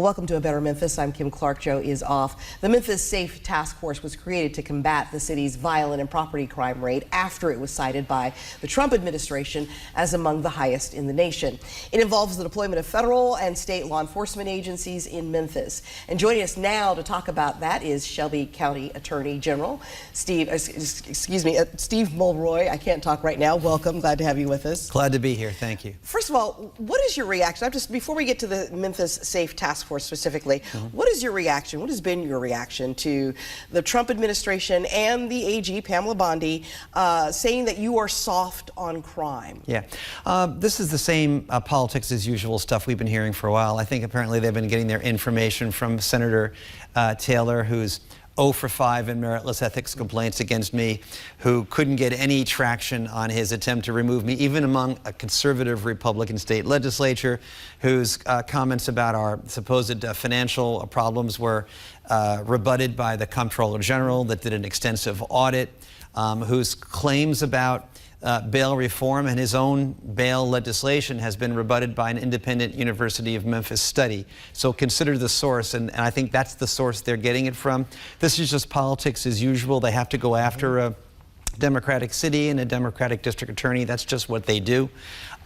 Welcome to A Better Memphis. I'm Kim Clark. Joe is off. The Memphis Safe Task Force was created to combat the city's violent and property crime rate after it was cited by the Trump administration as among the highest in the nation. It involves the deployment of federal and state law enforcement agencies in Memphis. And joining us now to talk about that is Shelby County Attorney General Steve Mulroy. I can't talk right now. Welcome. Glad to have you with us. Glad to be here. Thank you. First of all, what is your reaction? Before we get to the Memphis Safe Task Force specifically, what is your reaction? What has been your reaction to the Trump administration and the AG, Pamela Bondi, saying that you are soft on crime? Yeah, this is the same politics as usual stuff we've been hearing for a while. I think apparently they've been getting their information from Senator Taylor, who's 0 for 5 in meritless ethics complaints against me, who couldn't get any traction on his attempt to remove me, even among a conservative Republican state legislature, whose comments about our supposed financial problems were rebutted by the Comptroller General that did an extensive audit, whose claims about bail reform and his own bail legislation has been rebutted by an independent University of Memphis study. So consider the source, and I think that's the source they're getting it from. This is just politics as usual. They have to go after a Democratic city and a Democratic district attorney. That's just what they do.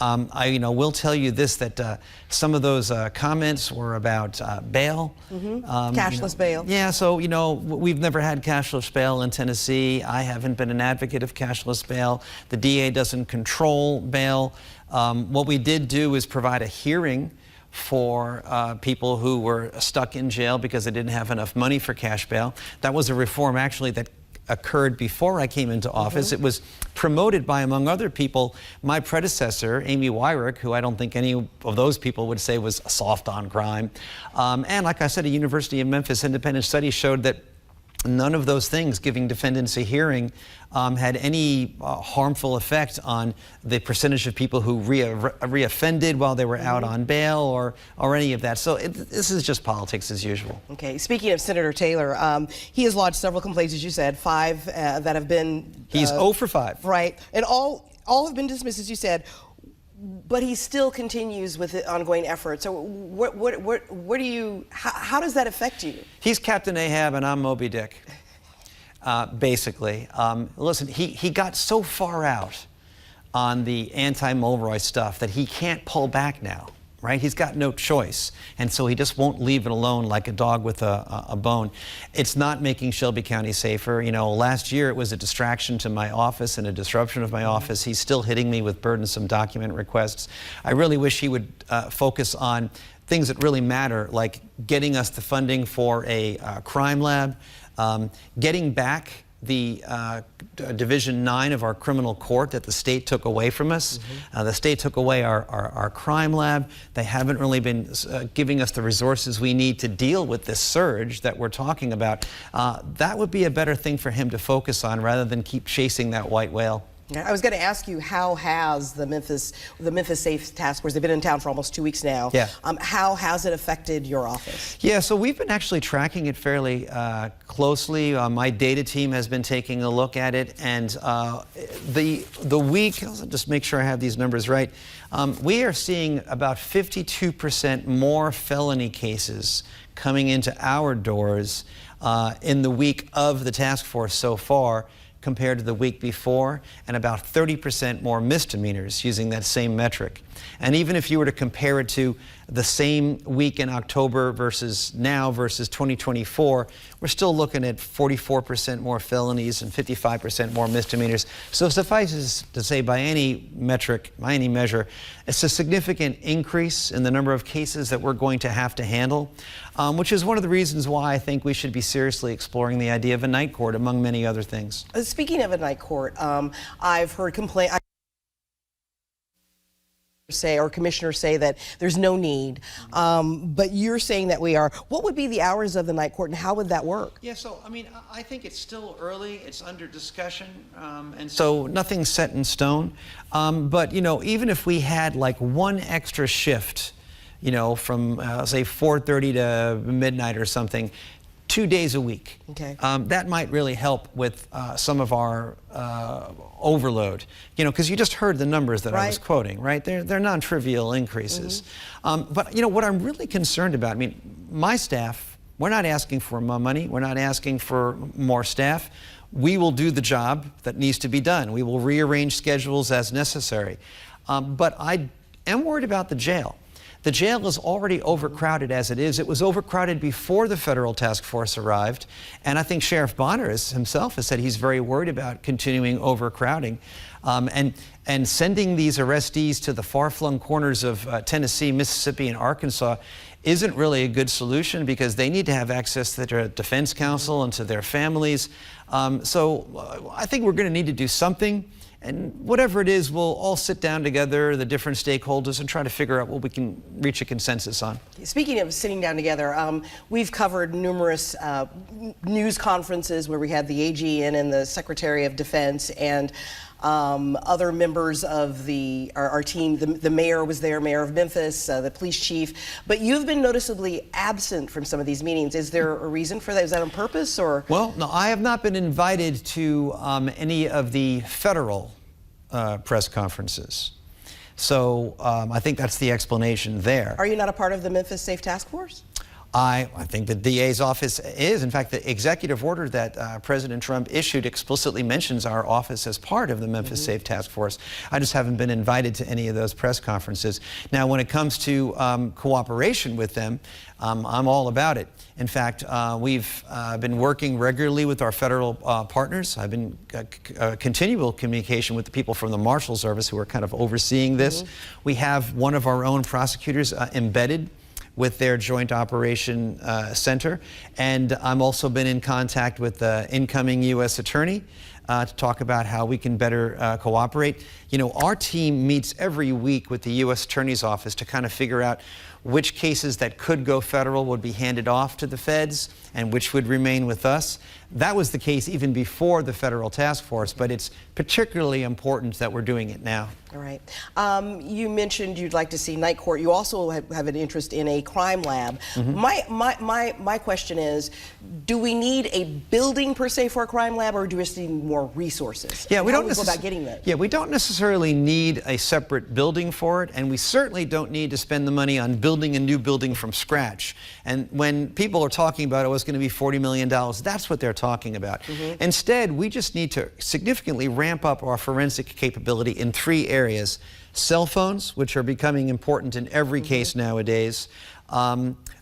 I will tell you this, that some of those comments were about bail. Cashless bail. Yeah, so, we've never had cashless bail in Tennessee. I haven't been an advocate of cashless bail. The DA doesn't control bail. What we did do is provide a hearing for people who were stuck in jail because they didn't have enough money for cash bail. That was a reform, actually, that occurred before I came into office. It was promoted by, among other people, my predecessor, Amy Wyrick, who I don't think any of those people would say was soft on crime. And like I said, a University of Memphis independent study showed that none of those things, giving defendants a hearing, had any harmful effect on the percentage of people who reoffended while they were out on bail or any of that. So this is just politics as usual. Okay, speaking of Senator Taylor, he has lodged several complaints, as you said, 5 that have been... He's 0 for 5. Right, and all have been dismissed, as you said. But he still continues with the ongoing efforts. So how does that affect you? He's Captain Ahab and I'm Moby Dick, basically. Listen, he got so far out on the anti-Mulroy stuff that he can't pull back now, right? He's got no choice. And so he just won't leave it alone like a dog with a bone. It's not making Shelby County safer. Last year it was a distraction to my office and a disruption of my office. He's still hitting me with burdensome document requests. I really wish he would focus on things that really matter, like getting us the funding for a crime lab, getting back the Division 9 of our criminal court that the state took away from us. The state took away our crime lab. They haven't really been giving us the resources we need to deal with this surge that we're talking about. That would be a better thing for him to focus on rather than keep chasing that white whale. I was going to ask you, how has the Memphis Safe Task Force, they've been in town for almost 2 weeks now. Yeah. How has it affected your office? Yeah, so we've been actually tracking it fairly closely. My data team has been taking a look at it, and the week, I'll just make sure I have these numbers right, we are seeing about 52% more felony cases coming into our doors in the week of the task force so far, compared to the week before, and about 30% more misdemeanors using that same metric. And even if you were to compare it to the same week in October versus now versus 2024, we're still looking at 44% more felonies and 55% more misdemeanors. So suffices to say, by any metric, by any measure, it's a significant increase in the number of cases that we're going to have to handle, which is one of the reasons why I think we should be seriously exploring the idea of a night court, among many other things. Speaking of a night court, I've heard complaints or commissioners say that there's no need, but you're saying that we are. What would be the hours of the night court, and how would that work? Yeah, so I think it's still early. It's under discussion, and so nothing's set in stone. But even if we had like one extra shift, from say 4:30 to midnight or something, 2 days a week. Okay. That might really help with some of our overload. You know, because you just heard the numbers that I was quoting, right? They're non-trivial increases. But you know, what I'm really concerned about, I mean, my staff, we're not asking for more money. We're not asking for more staff. We will do the job that needs to be done. We will rearrange schedules as necessary. But I am worried about the jail. The jail is already overcrowded as it is. It was overcrowded before the federal task force arrived. And I think Sheriff Bonner himself has said he's very worried about continuing overcrowding. And sending these arrestees to the far-flung corners of Tennessee, Mississippi, and Arkansas isn't really a good solution because they need to have access to their defense counsel and to their families. So I think we're going to need to do something. And whatever it is, we'll all sit down together, the different stakeholders, and try to figure out what we can reach a consensus on. Speaking of sitting down together, we've covered numerous news conferences where we had the AG in and the Secretary of Defense and other members of our team. The mayor was there, Mayor of Memphis, the police chief. But you've been noticeably absent from some of these meetings. Is there a reason for that? Is that on purpose, or? Well, no, I have not been invited to any of the federal press conferences. So I think that's the explanation there. Are you not a part of the Memphis Safe Task Force? I think the DA's office is. In fact, the executive order that President Trump issued explicitly mentions our office as part of the Memphis Safe Task Force. I just haven't been invited to any of those press conferences. Now, when it comes to cooperation with them, I'm all about it. In fact, we've been working regularly with our federal partners. I've been continual communication with the people from the Marshal Service who are kind of overseeing this. We have one of our own prosecutors embedded with their Joint Operation Center. And I'm also been in contact with the incoming U.S. Attorney to talk about how we can better cooperate. You know, our team meets every week with the U.S. Attorney's Office to kind of figure out which cases that could go federal would be handed off to the feds and which would remain with us. That was the case even before the federal task force, but it's particularly important that we're doing it now. All right. You mentioned you'd like to see night court. You also have an interest in a crime lab. My question is, do we need a building per se for a crime lab, or do we just need more resources? Yeah, we don't go about getting that. Yeah, we don't necessarily need a separate building for it, and we certainly don't need to spend the money on building a new building from scratch. And when people are talking about, oh, it's going to be $40 million, that's what they're talking about. Instead, we just need to significantly ramp up our forensic capability in 3 areas. Cell phones, which are becoming important in every case nowadays,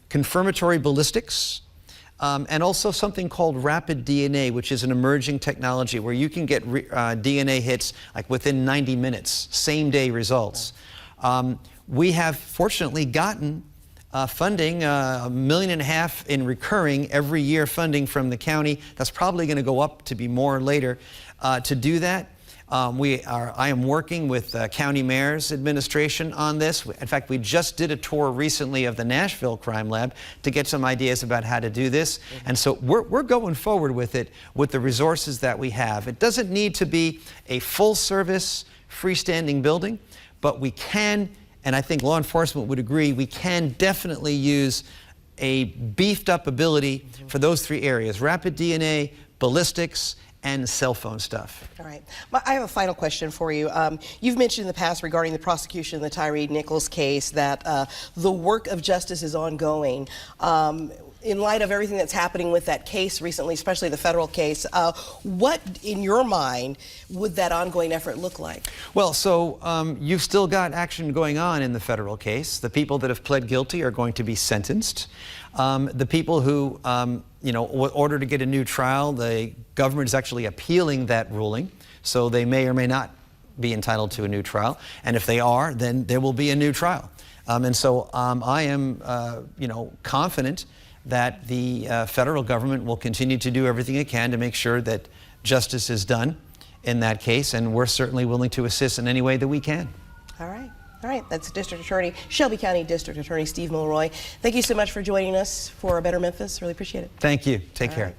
confirmatory ballistics, and also something called rapid DNA, which is an emerging technology where you can get DNA hits like within 90 minutes, same-day results. We have fortunately gotten funding, $1.5 million in recurring every year funding from the county. That's probably going to go up to be more later to do that. I am working with County Mayor's administration on this. In fact, we just did a tour recently of the Nashville Crime Lab to get some ideas about how to do this. And so we're going forward with it with the resources that we have. It doesn't need to be a full-service, freestanding building, but we can, and I think law enforcement would agree, we can definitely use a beefed-up ability for those 3 areas: rapid DNA, ballistics, and cell phone stuff. All right. I have a final question for you. You've mentioned in the past regarding the prosecution of the Tyree Nichols case that the work of justice is ongoing. In light of everything that's happening with that case recently, especially the federal case, what, in your mind, would that ongoing effort look like? Well, so you've still got action going on in the federal case. The people that have pled guilty are going to be sentenced. The people who, you know, were ordered to get a new trial, the government is actually appealing that ruling, so they may or may not be entitled to a new trial. And if they are, then there will be a new trial. And so I am, you know, confident that the federal government will continue to do everything it can to make sure that justice is done in that case, and we're certainly willing to assist in any way that we can. All right. All right. That's District Attorney, Shelby County District Attorney Steve Mulroy. Thank you so much for joining us for A Better Memphis. Really appreciate it. Thank you. Take care.